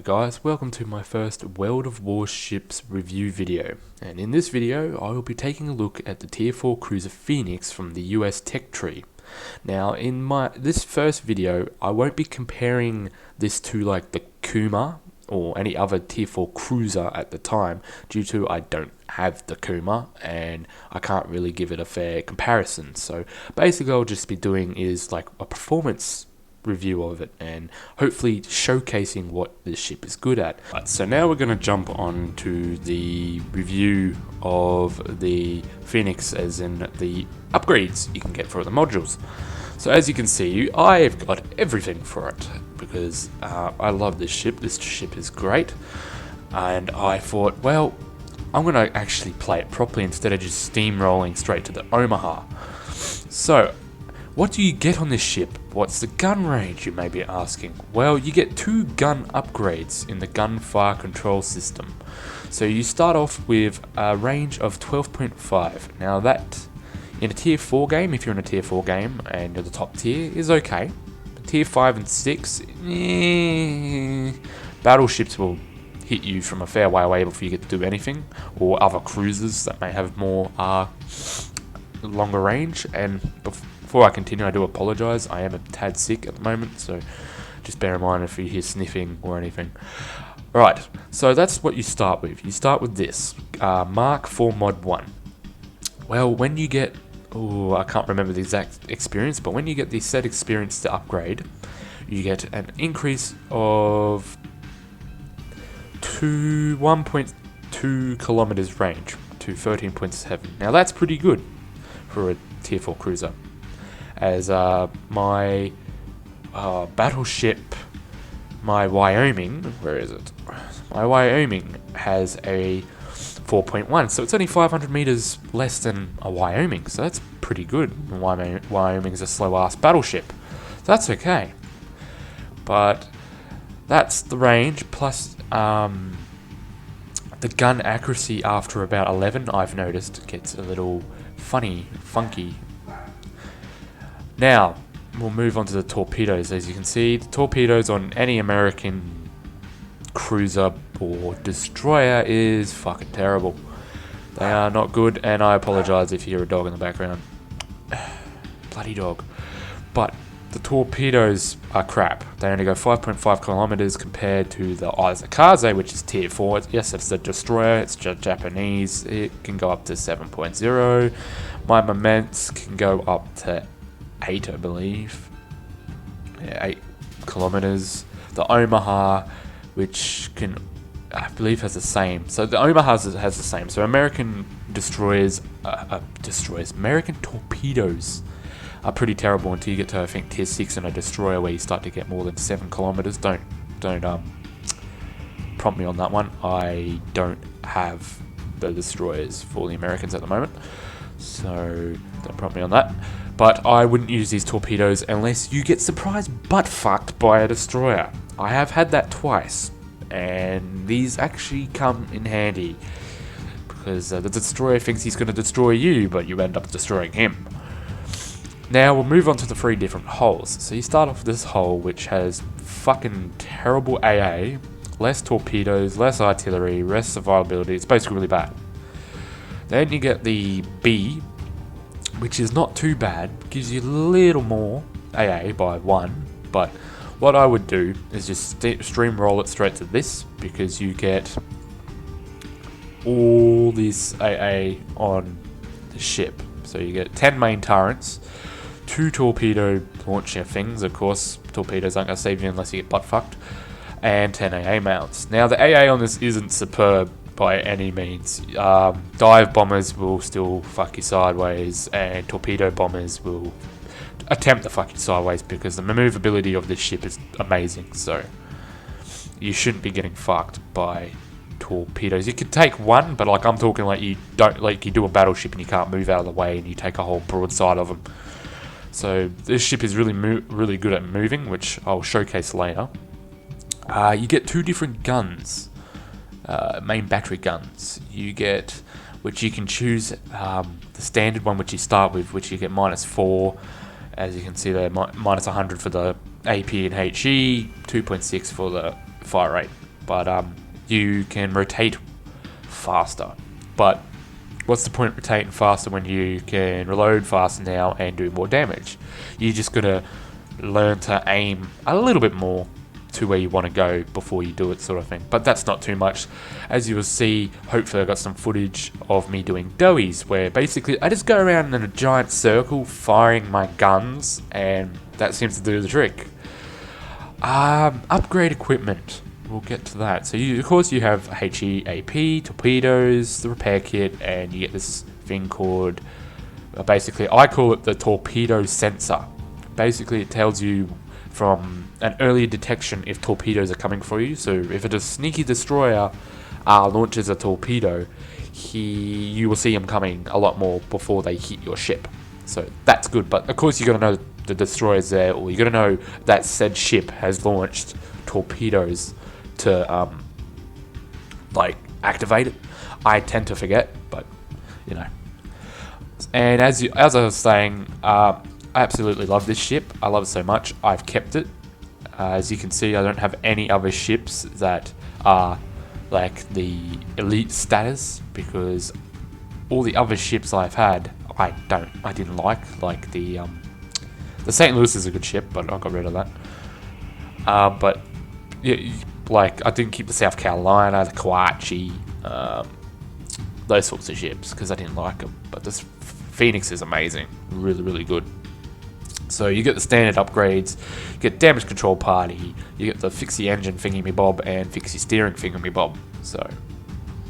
Hello guys, welcome to my first World of Warships review video, and in this video I will be taking a look at the Tier 4 cruiser Phoenix from the US tech tree. Now in this first video I won't be comparing this to like the Kuma or any other Tier 4 cruiser at the time, due to I don't have the Kuma and I can't really give it a fair comparison. So basically I'll just be doing is like a performance review of it and hopefully showcasing what this ship is good at. Right, so now we're going to jump on to the review of the Phoenix, as in the upgrades you can get for the modules. So as you can see, I've got everything for it because I love this ship. This ship is great, and I thought, well, I'm going to actually play it properly instead of just steamrolling straight to the Omaha. So what do you get on this ship? What's the gun range, you may be asking? Well, you get 2 gun upgrades in the gunfire control system. So you start off with a range of 12.5. Now that, in a tier 4 game, if you're in a tier 4 game and you're the top tier, is okay. Tier 5 and 6, battleships will hit you from a fair way away before you get to do anything, or other cruisers that may have more longer range. And before I continue, I do apologise, I am a tad sick at the moment, so just bear in mind if you hear sniffing or anything. Right, so that's what you start with. You start with this, Mark 4 Mod 1. Well, when you get, I can't remember the exact experience, but when you get the set experience to upgrade, you get an increase of 1.2 kilometers range to 13.7. Now that's pretty good for a tier 4 cruiser, as my battleship, my Wyoming, where is it? My Wyoming has a 4.1, so it's only 500 meters less than a Wyoming, so that's pretty good. Wyoming's a slow-ass battleship, so that's okay. But that's the range, plus the gun accuracy after about 11, I've noticed, gets a little funky. Now, we'll move on to the torpedoes. As you can see, the torpedoes on any American cruiser or destroyer is fucking terrible. They are not good, and I apologise if you hear a dog in the background. Bloody dog. But the torpedoes are crap. They only go 5.5 kilometers compared to the Izakaze, which is tier 4. Yes, it's a destroyer, it's Japanese. It can go up to 7.0. My Moments can go up to 8, I believe. Yeah, 8 kilometers. The Omaha, which can, I believe, has the same. So the Omaha has the same. So American destroyers, American torpedoes are pretty terrible until you get to, I think, tier 6 in a destroyer, where you start to get more than 7 kilometers. Don't prompt me on that one. I don't have the destroyers for the Americans at the moment, so don't prompt me on that. But I wouldn't use these torpedoes unless you get surprised butt fucked by a destroyer. I have had that twice, and these actually come in handy, because the destroyer thinks he's going to destroy you, but you end up destroying him. Now we'll move on to the 3 different hulls. So you start off with this hull, which has fucking terrible AA, less torpedoes, less artillery, less survivability. It's basically really bad. Then you get the B, which is not too bad, gives you a little more AA by 1, but what I would do is just stream roll it straight to this, because you get all this AA on the ship. So you get 10 main turrets, 2 torpedo launcher things, of course torpedoes aren't going to save you unless you get butt fucked, and 10 AA mounts. Now the AA on this isn't superb by any means. Dive bombers will still fuck you sideways, and torpedo bombers will attempt to fuck you sideways, because the maneuverability of this ship is amazing. So you shouldn't be getting fucked by torpedoes. You could take one, but like I'm talking like you do a battleship and you can't move out of the way, and you take a whole broadside of them. So this ship is really good at moving, which I'll showcase later. You get 2 different guns, main battery guns. You get, which you can choose the standard one, which you start with, which you get -4. As you can see there, -100 for the AP and HE, 2.6 for the fire rate. but you can rotate faster. But what's the point of rotating faster when you can reload faster now and do more damage? You just gotta learn to aim a little bit more to where you want to go before you do it, sort of thing. But that's not too much. As you will see, hopefully I got some footage of me doing doughies, where basically I just go around in a giant circle firing my guns, and that seems to do the trick. Upgrade equipment. We'll get to that. So of course you have HEAP, torpedoes, the repair kit, and you get this thing called, basically I call it the torpedo sensor. Basically it tells you from an early detection if torpedoes are coming for you. So if a sneaky destroyer launches a torpedo, you will see them coming a lot more before they hit your ship. So that's good, but of course you got to know the destroyer's there, or you got to know that said ship has launched torpedoes to like activate it. I tend to forget, but you know. And as I was saying, I absolutely love this ship. I love it so much. I've kept it. As you can see, I don't have any other ships that are like the elite status, because all the other ships I've had, I didn't like the St. Louis is a good ship, but I got rid of that. But yeah, like I didn't keep the South Carolina, the Kawaichi, those sorts of ships because I didn't like them. But this Phoenix is amazing, really, really good. So you get the standard upgrades, you get damage control party, you get the fix the engine thingy-me-bob and fix your steering thingy-me-bob. So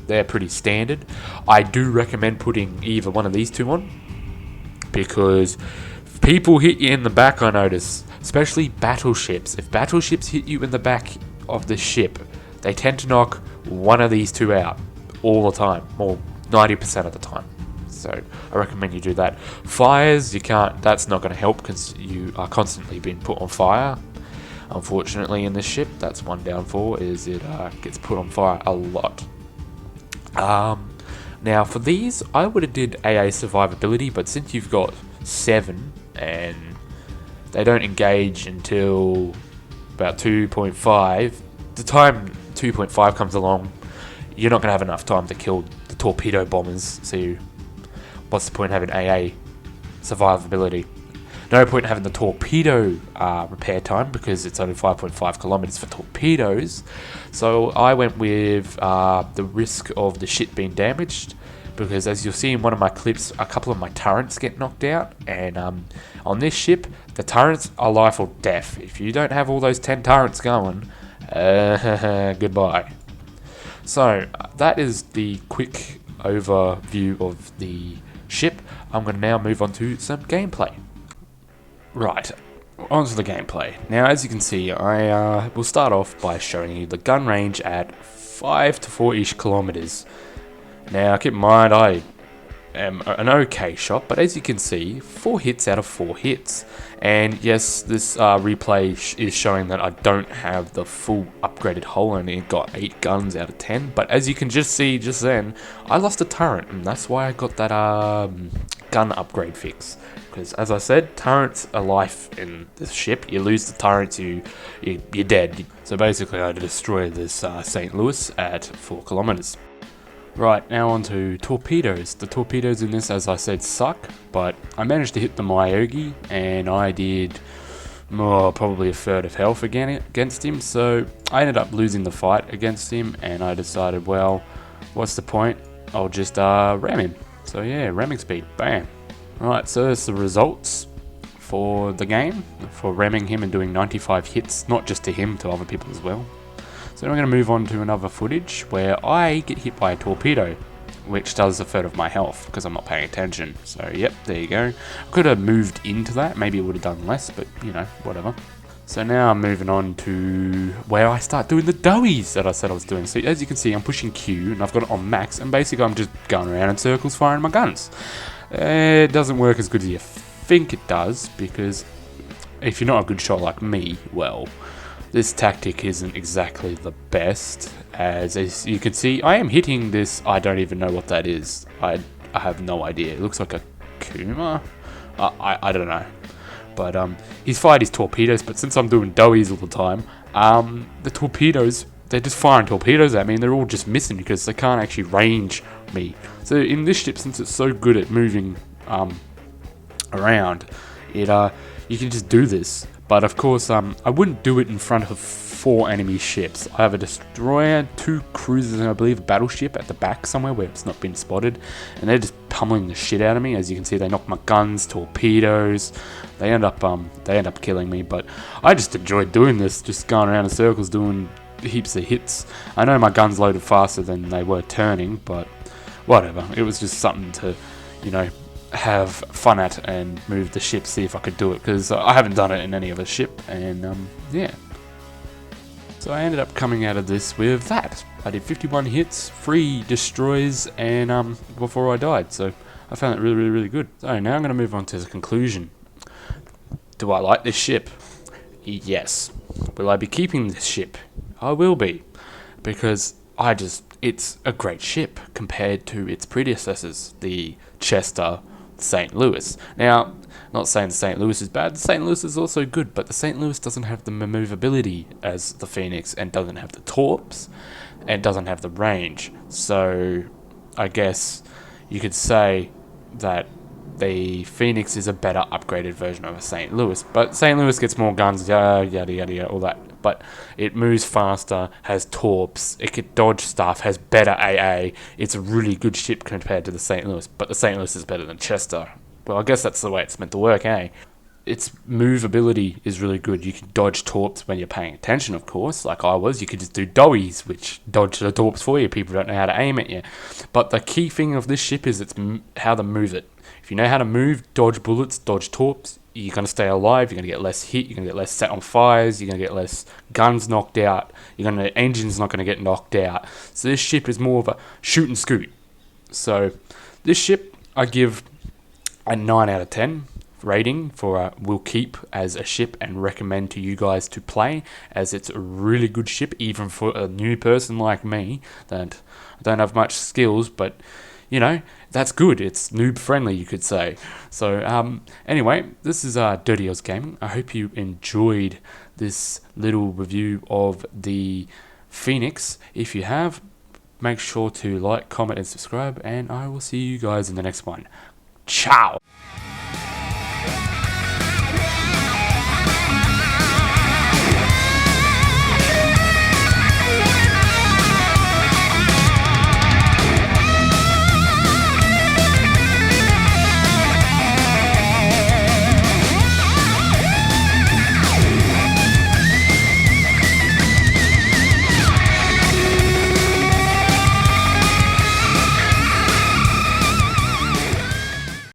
they're pretty standard. I do recommend putting either one of these two on, because people hit you in the back, I notice, especially battleships. If battleships hit you in the back of the ship, they tend to knock one of these two out all the time, or 90% of the time. So I recommend you do that. Fires, you can't, that's not going to help because you are constantly being put on fire. Unfortunately in this ship, that's one downfall, is it gets put on fire a lot. Now for these, I would have did AA survivability, but since you've got 7 and they don't engage until about 2.5, the time 2.5 comes along, you're not going to have enough time to kill the torpedo bombers, so what's the point in having AA survivability? No point in having the torpedo repair time, because it's only 5.5 kilometers for torpedoes. So I went with the risk of the ship being damaged, because as you'll see in one of my clips, a couple of my turrets get knocked out, and on this ship, the turrets are life or death. If you don't have all those 10 turrets going, goodbye. So that is the quick overview of the ship. I'm going to now move on to some gameplay. Right, onto the gameplay. Now, as you can see, I will start off by showing you the gun range at 5 to 4-ish kilometers. Now, keep in mind, I am an okay shot, but as you can see, 4 hits out of 4 hits. And yes, this replay is showing that I don't have the full upgraded hull, and it got 8 guns out of 10. But as you can just see just then, I lost a turret, and that's why I got that gun upgrade fix. Because as I said, turrets are life in this ship. You lose the turrets, you're dead. So basically I had to destroy this St. Louis at 4 kilometers. Right, now on to torpedoes. The torpedoes in this, as I said, suck, but I managed to hit the Myogi, and I did probably a third of health against him, so I ended up losing the fight against him, and I decided, well, what's the point? I'll just ram him. So yeah, ramming speed, bam. Right, so there's the results for the game, for ramming him and doing 95 hits, not just to him, to other people as well. So I'm going to move on to another footage where I get hit by a torpedo, which does a third of my health because I'm not paying attention. So yep, there you go. I could have moved into that, maybe it would have done less, but you know, whatever. So now I'm moving on to where I start doing the doughies that I said I was doing. So as you can see, I'm pushing Q and I've got it on max, and basically I'm just going around in circles firing my guns. It doesn't work as good as you think it does, because if you're not a good shot like me, well, this tactic isn't exactly the best. As you can see, I am hitting this, I don't even know what that is. I have no idea. It looks like a Kuma? I don't know. But he's fired his torpedoes, but since I'm doing doughies all the time, the torpedoes they're just firing torpedoes at me, and they're all just missing because they can't actually range me. So in this ship, since it's so good at moving around, you can just do this. But of course, I wouldn't do it in front of 4 enemy ships. I have a destroyer, 2 cruisers, and I believe a battleship at the back somewhere where it's not been spotted, and they're just pummeling the shit out of me. As you can see, they knock my guns, torpedoes. They end up killing me. But I just enjoyed doing this, just going around in circles, doing heaps of hits. I know my guns loaded faster than they were turning, but whatever. It was just something to, have fun at and move the ship, see if I could do it, because I haven't done it in any other ship, and yeah. So I ended up coming out of this with that. I did 51 hits, 3 destroys, and before I died, so I found it really, really, really good. So now I'm going to move on to the conclusion. Do I like this ship? Yes. Will I be keeping this ship? I will be, because it's a great ship compared to its predecessors, the Chester, St. Louis. Now, not saying the St. Louis is bad, the St. Louis is also good, but the St. Louis doesn't have the maneuverability as the Phoenix, and doesn't have the torps, and doesn't have the range. So, I guess you could say that the Phoenix is a better upgraded version of a St. Louis, but St. Louis gets more guns, yada yada yada, all that. But it moves faster, has torps, it can dodge stuff, has better AA. It's a really good ship compared to the St. Louis, but the St. Louis is better than Chester. Well, I guess that's the way it's meant to work, eh? Its movability is really good. You can dodge torps when you're paying attention, of course, like I was. You could just do dowies, which dodge the torps for you. People don't know how to aim at you. But the key thing of this ship is how to move it. If you know how to move, dodge bullets, dodge torps, you're going to stay alive, you're going to get less hit, you're going to get less set on fires, you're going to get less guns knocked out, engine's not going to get knocked out. So this ship is more of a shoot and scoot. So this ship, I give a 9 out of 10 rating for will keep as a ship, and recommend to you guys to play, as it's a really good ship, even for a new person like me that don't have much skills, but that's good. It's noob friendly, you could say. So anyway, this is Dirty Oz Gaming. I hope you enjoyed this little review of the Phoenix. If you have, make sure to like, comment, and subscribe, and I will see you guys in the next one. Ciao!